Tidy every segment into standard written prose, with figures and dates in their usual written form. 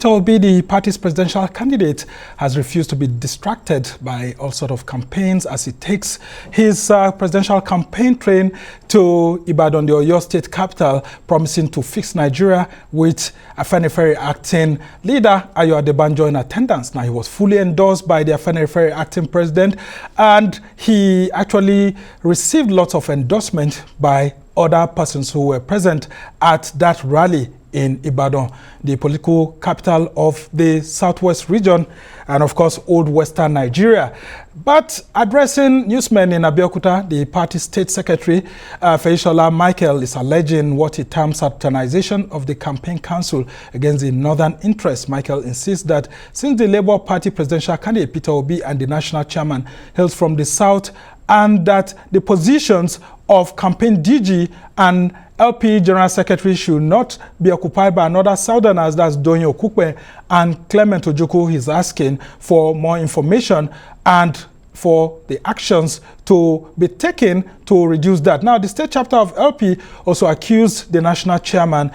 Peter Obi, the party's presidential candidate, has refused to be distracted by all sorts of campaigns as he takes his presidential campaign train to Ibadan, the Oyo State capital, promising to fix Nigeria with Afenifere acting leader Ayo Adebanjo in attendance. Now, he was fully endorsed by the Afenifere acting president, and he actually received lots of endorsement by other persons who were present at that rally in Ibadan, the political capital of the Southwest region, and of course, Old Western Nigeria. But addressing newsmen in Abeokuta, the party state secretary, Feishola Michael, is alleging what he terms satanization of the campaign council against the northern interests. Michael insists that since the Labour Party presidential candidate Peter Obi and the national chairman hails from the south, and that the positions of campaign DG and LP General Secretary should not be occupied by another Southerners, that's Donyo Okukwe and Clement Ojukwu. He's asking for more information and for the actions to be taken to reduce that. Now, the state chapter of LP also accused the national chairman,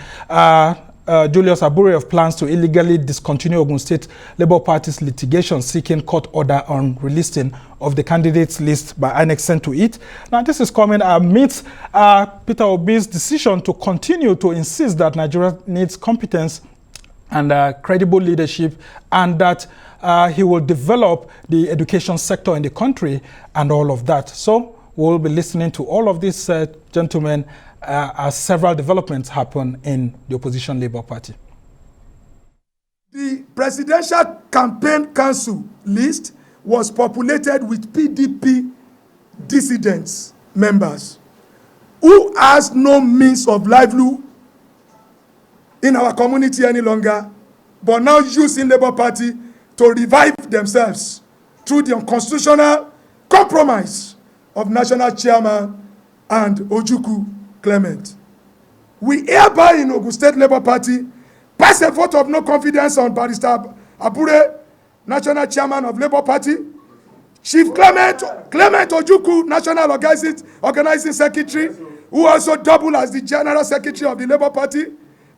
Julius Abure, of plans to illegally discontinue Ogun State Labour Party's litigation seeking court order on relisting of the candidates list by INEC sent to it. Now, this is coming amidst Peter Obi's decision to continue to insist that Nigeria needs competence and credible leadership, and that he will develop the education sector in the country and all of that. So we'll be listening to all of these gentlemen as several developments happen in the opposition Labour Party. The presidential campaign council list was populated with PDP dissidents members who has no means of livelihood in our community any longer, but now using Labour Party to revive themselves through the unconstitutional compromise of national chairman and Ojukwu Clement. We hereby in Ogun State Labour Party pass a vote of no confidence on Barrister Abure, national chairman of Labour Party, Chief Clement Ojukwu, national organizing secretary, who also doubled as the general secretary of the Labour Party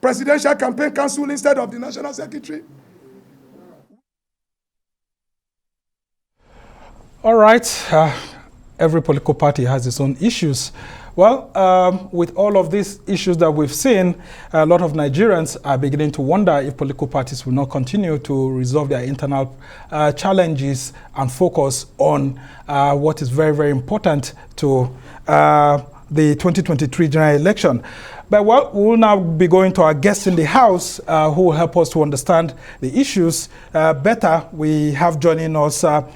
presidential campaign council instead of the national secretary. All right. Every political party has its own issues. Well, with all of these issues that we've seen, a lot of Nigerians are beginning to wonder if political parties will not continue to resolve their internal challenges and focus on what is very, very important to the 2023 general election. But well, we will now be going to our guests in the house who will help us to understand the issues better. We have joining us Nana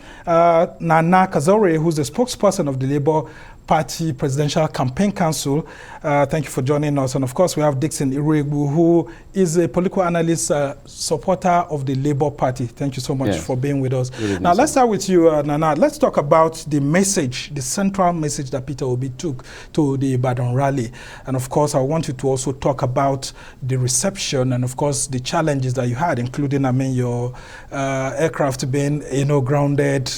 Kazaure, who's the spokesperson of the Labour Party Presidential Campaign Council. Thank you for joining us. And of course, we have Dickson Iroegbu, who is a political analyst, supporter of the Labour Party. Thank you so much for being with us. Now, let's start with you, Nana. Let's talk about the message, the central message that Peter Obi took to the Ibadan rally. And of course, I want you to also talk about the reception and of course, the challenges that you had, including, I mean, your aircraft being, grounded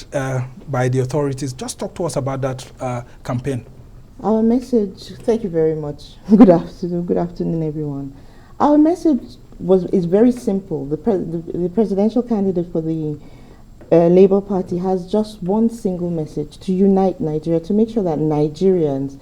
by the authorities. Just talk to us about that campaign. Our message, thank you very much. Good afternoon, everyone. Our message is very simple. The presidential candidate for the Labour Party has just one single message: to unite Nigeria, to make sure that Nigerians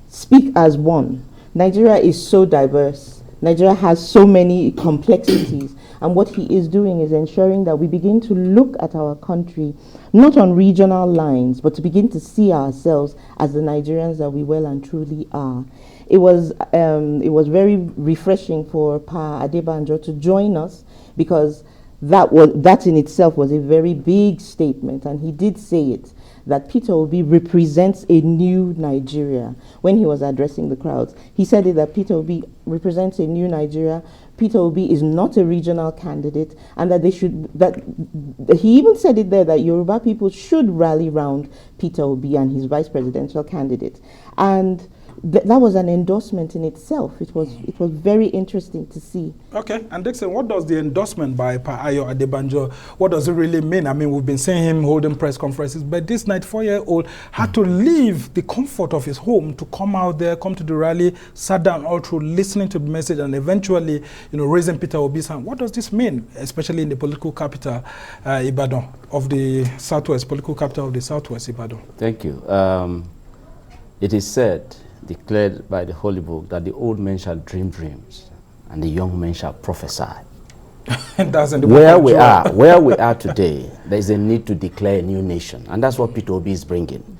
speak as one. Nigeria is so diverse. Nigeria has so many complexities. And what he is doing is ensuring that we begin to look at our country, not on regional lines, but to begin to see ourselves as the Nigerians that we well and truly are. It was very refreshing for Pa Adebanjo to join us, because that in itself was a very big statement, and he did say it, that Peter Obi represents a new Nigeria. When he was addressing the crowds, he said it, that Peter Obi represents a new Nigeria. Peter Obi is not a regional candidate, and that he even said it there, that Yoruba people should rally round Peter Obi and his vice presidential candidate. And that was an endorsement in itself. It was very interesting to see. Okay, and Dickson, what does the endorsement by Ayo Adebanjo, what does it really mean? I mean, we've been seeing him holding press conferences, but this 94-year-old had to leave the comfort of his home to come out there, come to the rally, sat down all through, listening to the message, and eventually, raising Peter Obi's hand. What does this mean, especially in the political capital, Ibadan, of the Southwest, political capital of the Southwest, Ibadan? Thank you. It is said, declared by the Holy Book, that the old men shall dream dreams and the young men shall prophesy. Where we are today, there is a need to declare a new nation, and that's what Peter Obi is bringing.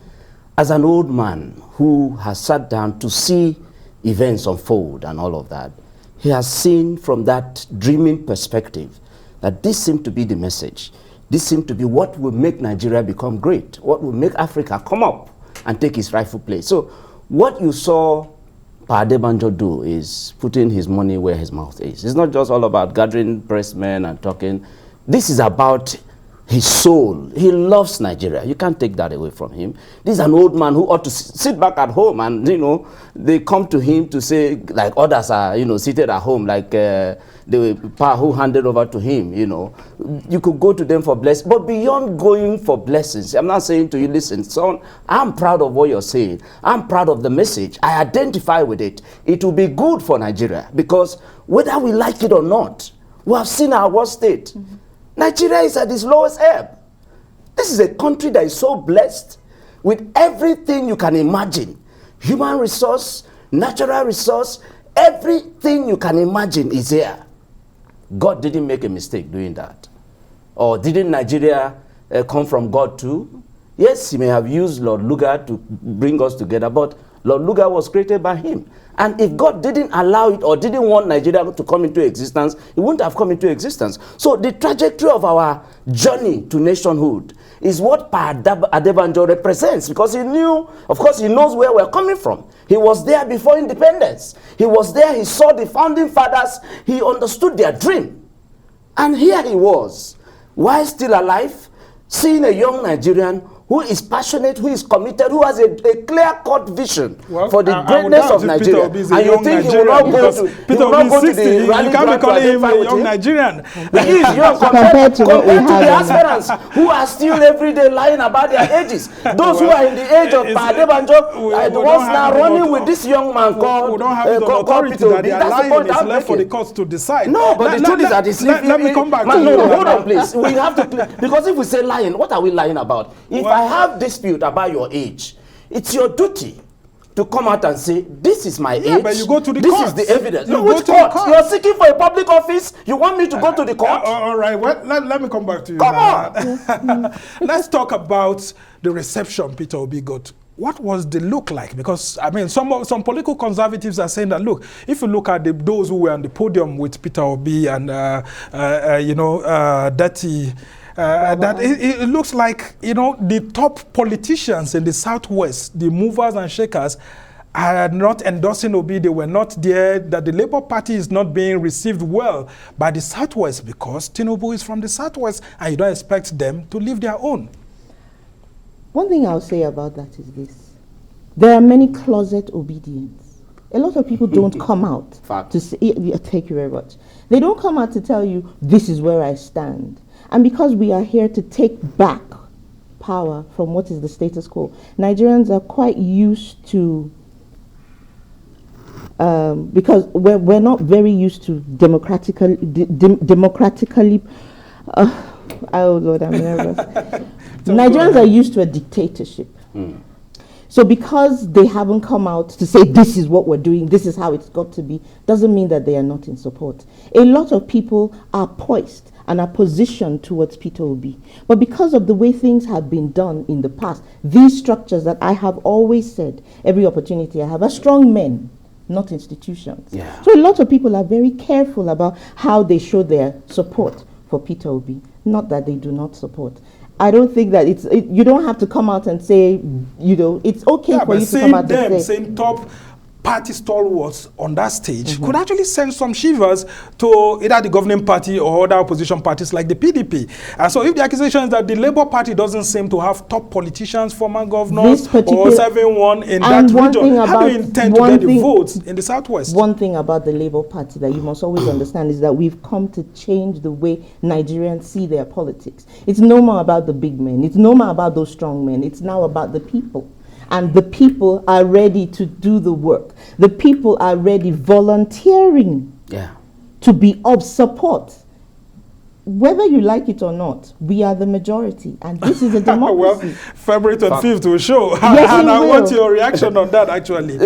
As an old man who has sat down to see events unfold and all of that, he has seen from that dreaming perspective that this seemed to be the message. This seemed to be what will make Nigeria become great, what will make Africa come up and take its rightful place. So what you saw Pa Adebanjo do is putting his money where his mouth is. It's not just all about gathering pressmen and talking. This is about his soul. He loves Nigeria. You can't take that away from him. This is an old man who ought to sit back at home and, they come to him to say, like others are, seated at home, like the Pa who handed over to him, You could go to them for blessings. But beyond going for blessings, I'm not saying to you, listen, son, I'm proud of what you're saying. I'm proud of the message. I identify with it. It will be good for Nigeria because whether we like it or not, we have seen our worst state. Mm-hmm. Nigeria is at its lowest ebb. This is a country that is so blessed with everything you can imagine. Human resource, natural resource, everything you can imagine is here. God didn't make a mistake doing that. Or didn't Nigeria come from God too? Yes, he may have used Lord Lugard to bring us together, but Lord Lugard was created by him. And if God didn't allow it or didn't want Nigeria to come into existence, it wouldn't have come into existence. So the trajectory of our journey to nationhood is what Pa Adebanjo represents, because he knew, of course, he knows where we're coming from. He was there before independence. He was there, he saw the founding fathers, he understood their dream. And here he was, while still alive, seeing a young Nigerian who is passionate, who is committed, who has a clear-cut vision for the greatness of Nigeria. And you think he will not go to the rally? You can't be calling him a young Nigerian. He is young compared to the aspirants who are still every day lying about their ages. Those who are in the age of Pa Adebanjo are the ones now running with this young man called Peter Obi. That's the point I'm making. For the courts to decide. No, but the truth is that let me come back to you. No, hold on, please. We have to, because if we say lying, what are we lying about? If I have dispute about your age, it's your duty to come out and say, this is my age. But you go to the this courts. Is the evidence. No, which court? You're seeking for a public office. You want me to go to the court? All right. Well, let me come back to you. Come on. Let's talk about the reception Peter Obi got. What was the look like? Because, I mean, some political conservatives are saying that, look, if you look at those who were on the podium with Peter Obi and, Dati, that it looks like, the top politicians in the Southwest, the movers and shakers, are not endorsing Obi. They were not there, that the Labour Party is not being received well by the Southwest because Tinubu is from the Southwest and you don't expect them to leave their own. One thing I'll say about that is this. There are many closet obedience. A lot of people don't come out to say, thank you very much. They don't come out to tell you, this is where I stand. And because we are here to take back power from what is the status quo, Nigerians are quite used to, because we're not very used to democratically, oh Lord, I'm nervous. Nigerians are used to a dictatorship. So because they haven't come out to say this is what we're doing, this is how it's got to be, doesn't mean that they are not in support. A lot of people are poised and are positioned towards Peter Obi. But because of the way things have been done in the past, these structures that I have always said, every opportunity I have, are strong men, not institutions. Yeah. So a lot of people are very careful about how they show their support for Peter Obi, not that they do not support. I don't think that you don't have to come out and say, it's okay for you to come out and say. Same top party stalwarts on that stage could actually send some shivers to either the governing party or other opposition parties like the PDP. And so if the accusation is that the Labour Party doesn't seem to have top politicians, former governors, or serving one in that region, how do you intend to get the votes in the Southwest? One thing about the Labour Party that you must always understand is that we've come to change the way Nigerians see their politics. It's no more about the big men. It's no more about those strong men. It's now about the people. And the people are ready to do the work. The people are ready volunteering to be of support. Whether you like it or not, we are the majority. And this is a democracy. Well, February 25th will show. Yes, and I want your reaction on that, actually.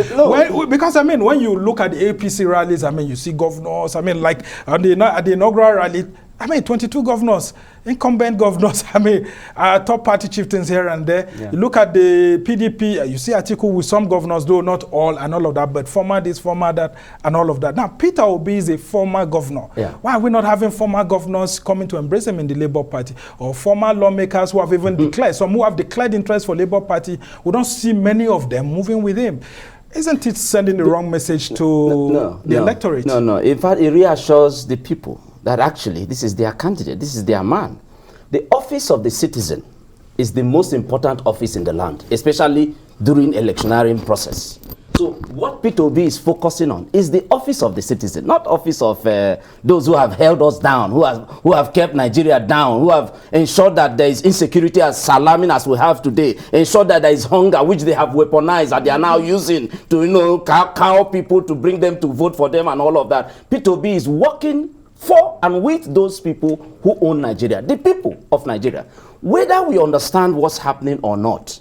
Because, I mean, when you look at the APC rallies, I mean, you see governors. I mean, like at the inaugural rally, I mean, 22 governors, incumbent governors, I mean, top party chieftains here and there. Yeah. You look at the PDP, you see Atiku with some governors, though not all and all of that, but former this, former that, and all of that. Now, Peter Obi is a former governor. Yeah. Why are we not having former governors coming to embrace him in the Labour Party? Or former lawmakers who have even declared, some who have declared interest for Labour Party, we don't see many of them moving with him. Isn't it sending the wrong message to the electorate? No. In fact, it reassures the people that actually this is their candidate, this is their man. The office of the citizen is the most important office in the land, especially during electioneering process. So what Peter Obi is focusing on is the office of the citizen, not office of those who have held us down, who have kept Nigeria down, who have ensured that there is insecurity as alarming as we have today, ensured that there is hunger, which they have weaponized and they are now using to, cow people to bring them to vote for them and all of that. Peter Obi is working for and with those people who own Nigeria, the people of Nigeria. Whether we understand what's happening or not,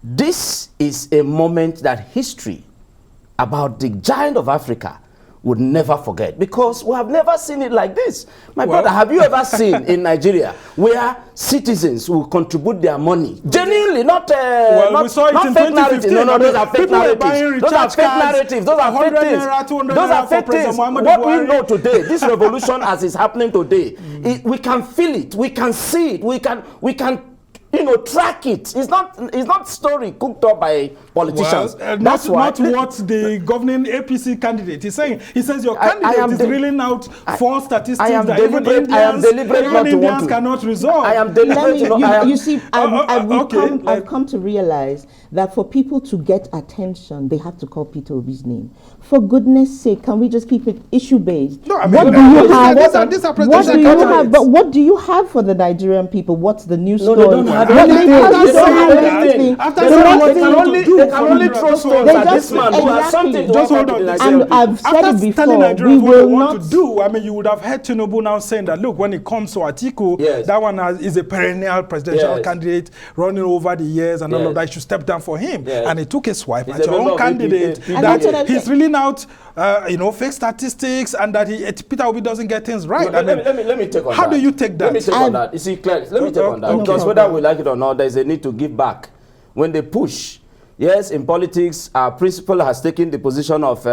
this is a moment that history about the giant of Africa would never forget, because we have never seen it like this. My brother, have you ever seen in Nigeria where citizens will contribute their money genuinely, not we saw it in fake narratives? No, those are fake narratives. Those are fake narratives. Those are fake things. Those are fake things. What we know today, this revolution as is happening today, we can feel it, we can see it, we can track it. It's not story cooked up by politicians. That's not what the governing APC candidate is saying. He says your candidate is reeling out false statistics that even Indians cannot resolve. I am deliberate. You see, I've come to realize that for people to get attention, they have to call Peter Obi's name. For goodness sake, can we just keep it issue-based? No, I mean, what do you have? But what do you have for the Nigerian people? What's the news story? They don't have anything. They can only throw stones at this man who has something to offer to the Nigerian people. And I've said it before, we will not do. I mean, you would have heard Tinubu now saying that, look, when it comes to Atiku, that one is a perennial presidential candidate running over the years and all of that. You should step down for him. And he took a swipe at your own candidate. That he's reeling out, fake statistics, and that Peter Obi doesn't get things right. Let me take on that. How do you take that? Let me take on that. You see, Claire, let me take on that. Because whether we like it or not, there is a need to give back. When they push, yes, in politics, our principal has taken the position of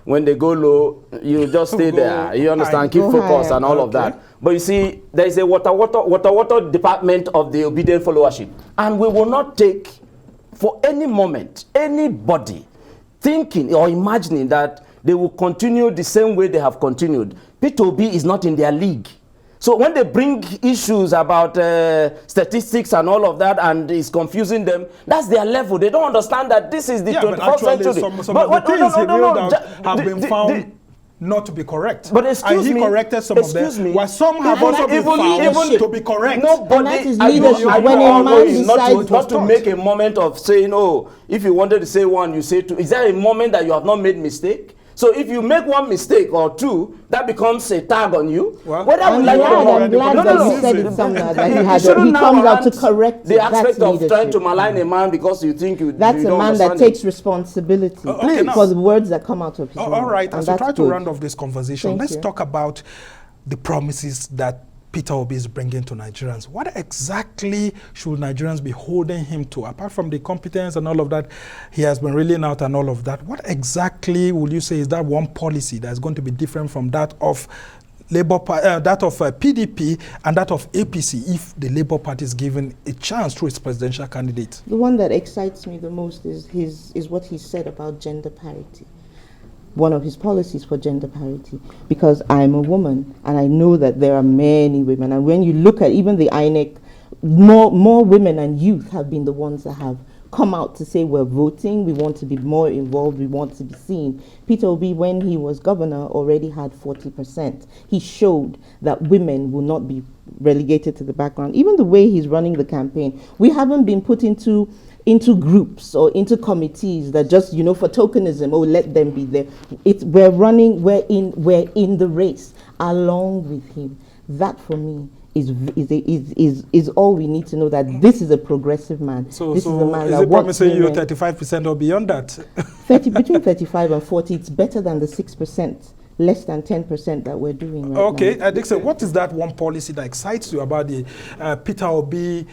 when they go low, you just stay there. You understand? Keep focus and all of that. But you see, there is a water department of the obedient followership. And we will not take for any moment anybody thinking or imagining that they will continue the same way they have continued. Peter Obi is not in their league. So when they bring issues about statistics and all of that and is confusing them, that's their level. They don't understand that this is the 21st century. Some of the things he reeled out have been found not to be correct. But excuse me. And he corrected some of them. While some have also been found to be correct. Nobody not to make a moment of saying, oh, if you wanted to say one, you say two. Is there a moment that you have not made mistake? So if you make one mistake or two, that becomes a tag on you. Well, I'm glad that you said it somewhere that he comes out to correct the aspect of trying to malign a man because you think you that's a man that takes responsibility for the words that come out of his mouth. All right, as we try to round off this conversation, let's talk about the promises that Peter Obi is bringing to Nigerians. What exactly should Nigerians be holding him to? Apart from the competence and all of that, he has been reeling out and all of that. What exactly would you say is that one policy that's going to be different from that of that of PDP and that of APC if the Labour Party is given a chance through its presidential candidate? The one that excites me the most is what he said about gender parity. One of his policies for gender parity, because I'm a woman and I know that there are many women, and when you look at even the INEC, more women and youth have been the ones that have come out to say we're voting, we want to be more involved, we want to be seen. Peter Obi, when he was governor, already had 40%. He showed that women will not be relegated to the background. Even the way he's running the campaign, we haven't been put into groups or into committees that just, for tokenism, let them be there. We're in the race along with him. That for me is all we need to know, that this is a progressive man. So this is a man is that it promising you women. 35% or beyond that? Between 35 and 40, it's better than the 6%. Less than 10% that we're doing right now. Okay, Dickson, what is that one policy that excites you about the Peter Obi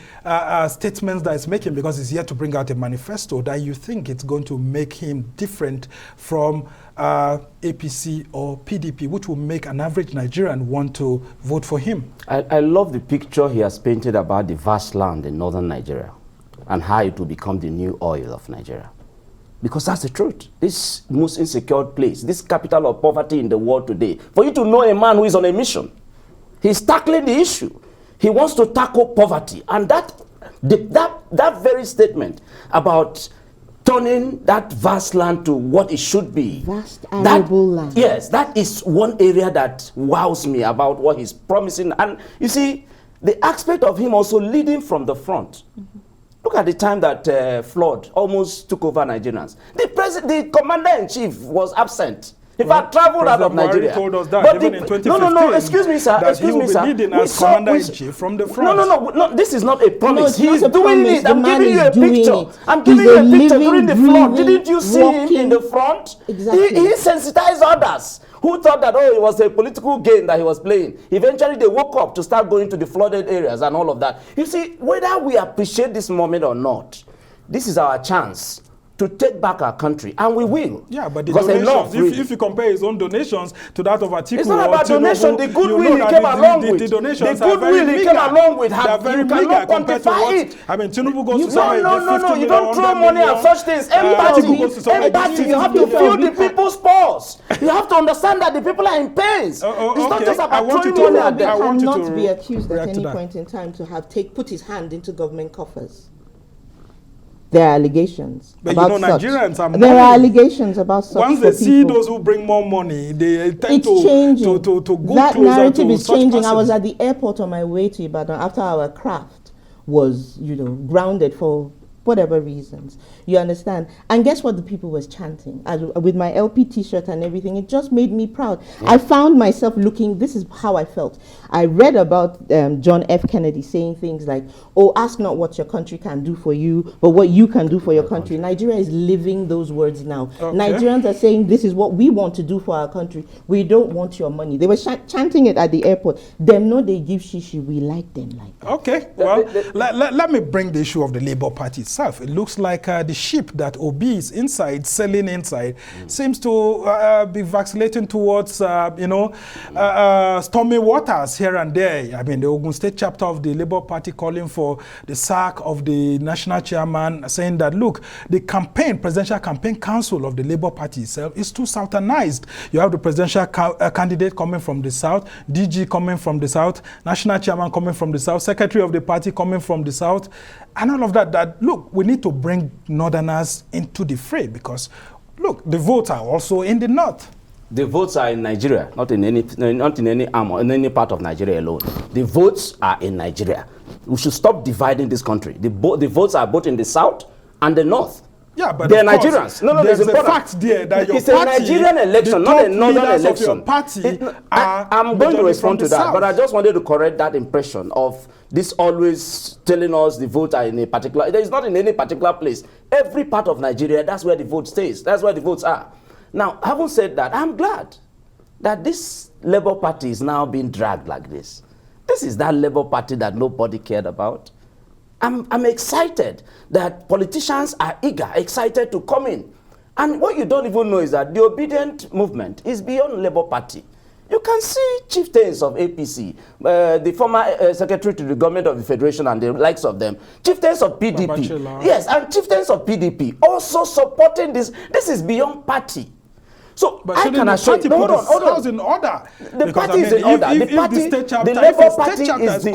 statements that he's making, because he's here to bring out a manifesto that you think it's going to make him different from APC or PDP, which will make an average Nigerian want to vote for him? I love the picture he has painted about the vast land in northern Nigeria and how it will become the new oil of Nigeria. Because that's the truth. This most insecure place, this capital of poverty in the world today, for you to know a man who is on a mission, he's tackling the issue. He wants to tackle poverty. And that very statement about turning that vast land to what it should be. Vast, arable land. Yes, that is one area that wows me about what he's promising. And you see, the aspect of him also leading from the front. Mm-hmm. Look at the time that flood almost took over Nigerians. The commander-in-chief was absent. In fact, traveled out of Nigeria. Told us that but even in 2015. No, excuse me, sir. That he will be leading as commander-in-chief from the front. No, this is not a promise. No, He's doing it. I'm giving you a picture. I'm He's giving you a picture during the flood. breathing, Didn't you see him in the front? Exactly. He sensitized others who thought that, it was a political game that he was playing. Eventually, they woke up to start going to the flooded areas and all of that. You see, whether we appreciate this moment or not, this is our chance to take back our country, and we will. Yeah, but the donations, if you compare his own donations to that of Atiku, it's not about donation. The goodwill he came along with. The goodwill he came along with. They are very meager compared to what. I mean, Tinubu goes to somewhere. No. You don't throw money at such things. Empathy. You have to feel the people's pulse. You have to understand that the people are in pain. It's not just about throwing money at them. He cannot be accused at any point in time to have put his hand into government coffers. There are allegations about Nigerians are there are allegations about such. Once they see those who bring more money, they tend to go that closer narrative to is changing. persons. I was at the airport on my way to Ibadan after our craft was, grounded for whatever reasons. You understand? And guess what the people was chanting? With my LP t-shirt and everything, it just made me proud. Yeah. I found myself looking, this is how I felt. I read about John F. Kennedy saying things like, ask not what your country can do for you, but what you can do for your country. Nigeria is living those words now. Okay. Nigerians are saying, this is what we want to do for our country. We don't want your money. They were chanting it at the airport. Them know they give shishi, we like them like that. Okay, well, let me bring the issue of the Labour Party itself. It looks like the ship that Obi is selling inside, seems to be vacillating towards, stormy waters here and there. I mean, the Ogun State chapter of the Labour Party calling for the sack of the national chairman, saying that, look, the presidential campaign council of the Labour Party itself is too southernized. You have the presidential candidate coming from the south, DG coming from the south, national chairman coming from the south, secretary of the party coming from the south, and all of that, look, we need to bring northerners into the fray because, look, the votes are also in the north. The votes are in Nigeria, not in any part of Nigeria alone. The votes are in Nigeria. We should stop dividing this country. The votes are both in the south and the north. Yeah, but they're Nigerians. No, there's a fact there that your it's party, a Nigerian election, not a northern election. Your party I'm going to respond to that, but I just wanted to correct that impression of this always telling us the votes are in a particular. It is not in any particular place. Every part of Nigeria, that's where the vote stays. That's where the votes are. Now, having said that, I'm glad that this Labour Party is now being dragged like this. This is that Labour Party that nobody cared about. I'm excited that politicians are excited to come in. And what you don't even know is that the obedient movement is beyond Labour Party. You can see chieftains of APC, the former secretary to the government of the Federation and the likes of them, chieftains of PDP. Yes, and chieftains of PDP also supporting this. This is beyond party. So but I can assure you, hold on. In order. The party is in order. The Labour Party is the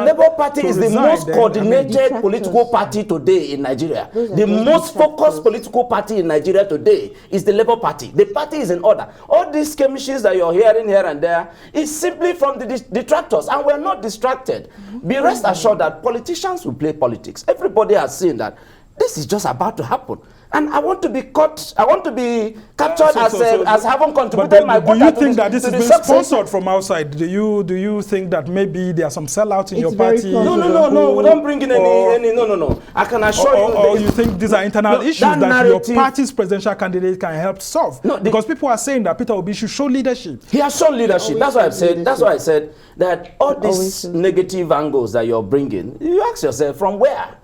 Labour Party is the most coordinated political party today in Nigeria. The most focused political party in Nigeria today is the Labour Party. The party is in order. All these skirmishes that you're hearing here and there is simply from the detractors, and we're not distracted. Be rest assured that politicians will play politics. Everybody has seen that this is just about to happen. And I want to be caught, I want to be captured as having contributed my quota. Do you think that this is being sponsored from outside? Do you think that maybe there are some sellouts in your party? No. We don't bring in any. No. I can assure you. Or you think these are internal issues that your party's presidential candidate can help solve? No, because people are saying that Peter Obi should show leadership. He has shown leadership. That's why I've said. That's why I said that all these negative angles that you're bringing, you ask yourself, from where?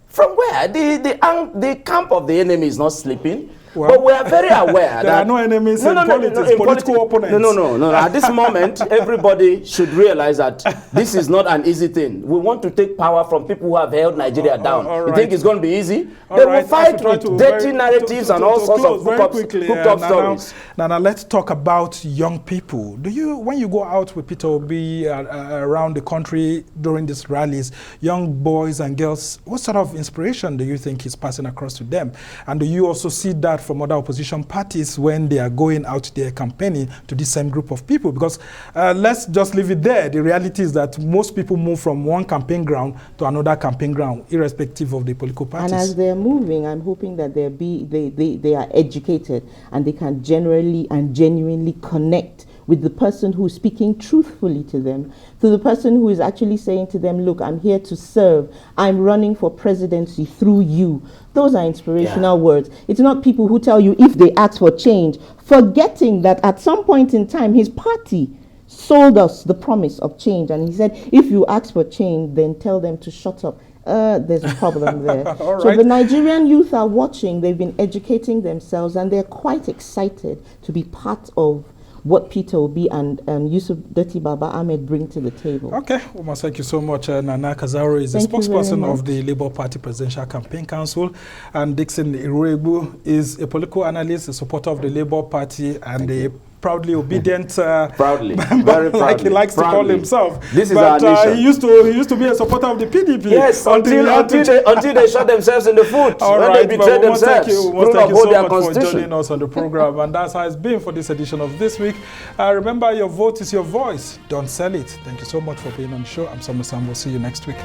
From where? The camp of the enemy is not sleeping. Well, but we are very aware there are no enemies in politics, political opponents. No. At this moment, everybody should realize that this is not an easy thing. We want to take power from people who have held Nigeria down. You think it's going to be easy? They will fight with dirty narratives and all sorts of hooked up stories. Now, let's talk about young people. When you go out with Peter Obi around the country during these rallies, young boys and girls, what sort of inspiration do you think he's passing across to them? And do you also see that from other opposition parties when they are going out there campaigning to this same group of people? Because let's just leave it there. The reality is that most people move from one campaign ground to another campaign ground, irrespective of the political parties. And as they're moving, I'm hoping that they are educated and they can generally and genuinely connect with the person who is speaking truthfully to them, to the person who is actually saying to them, look, I'm here to serve. I'm running for presidency through you. Those are inspirational words. It's not people who tell you if they ask for change, forgetting that at some point in time, his party sold us the promise of change. And he said, if you ask for change, then tell them to shut up. There's a problem there. So the Nigerian youth are watching. They've been educating themselves, and they're quite excited to be part of what Peter Obi and Yusuf Dirty Baba Ahmed bring to the table. Okay, well, thank you so much. Nana Kazaure is the spokesperson of the Labour Party Presidential Campaign Council, and Dickson Iroegbu is a political analyst, a supporter of the Labour Party, and a proudly obedient proudly, very proudly, like he likes to call himself. This is our nation. He used to be a supporter of the PDP. Yes, until they shot themselves in the foot. All when right, they betrayed themselves. Thank you so much for joining us on the program. And that's how it's been for this edition of This Week. Remember, your vote is your voice. Don't sell it. Thank you so much for being on the show. I'm Samuel Sam. We'll see you next week.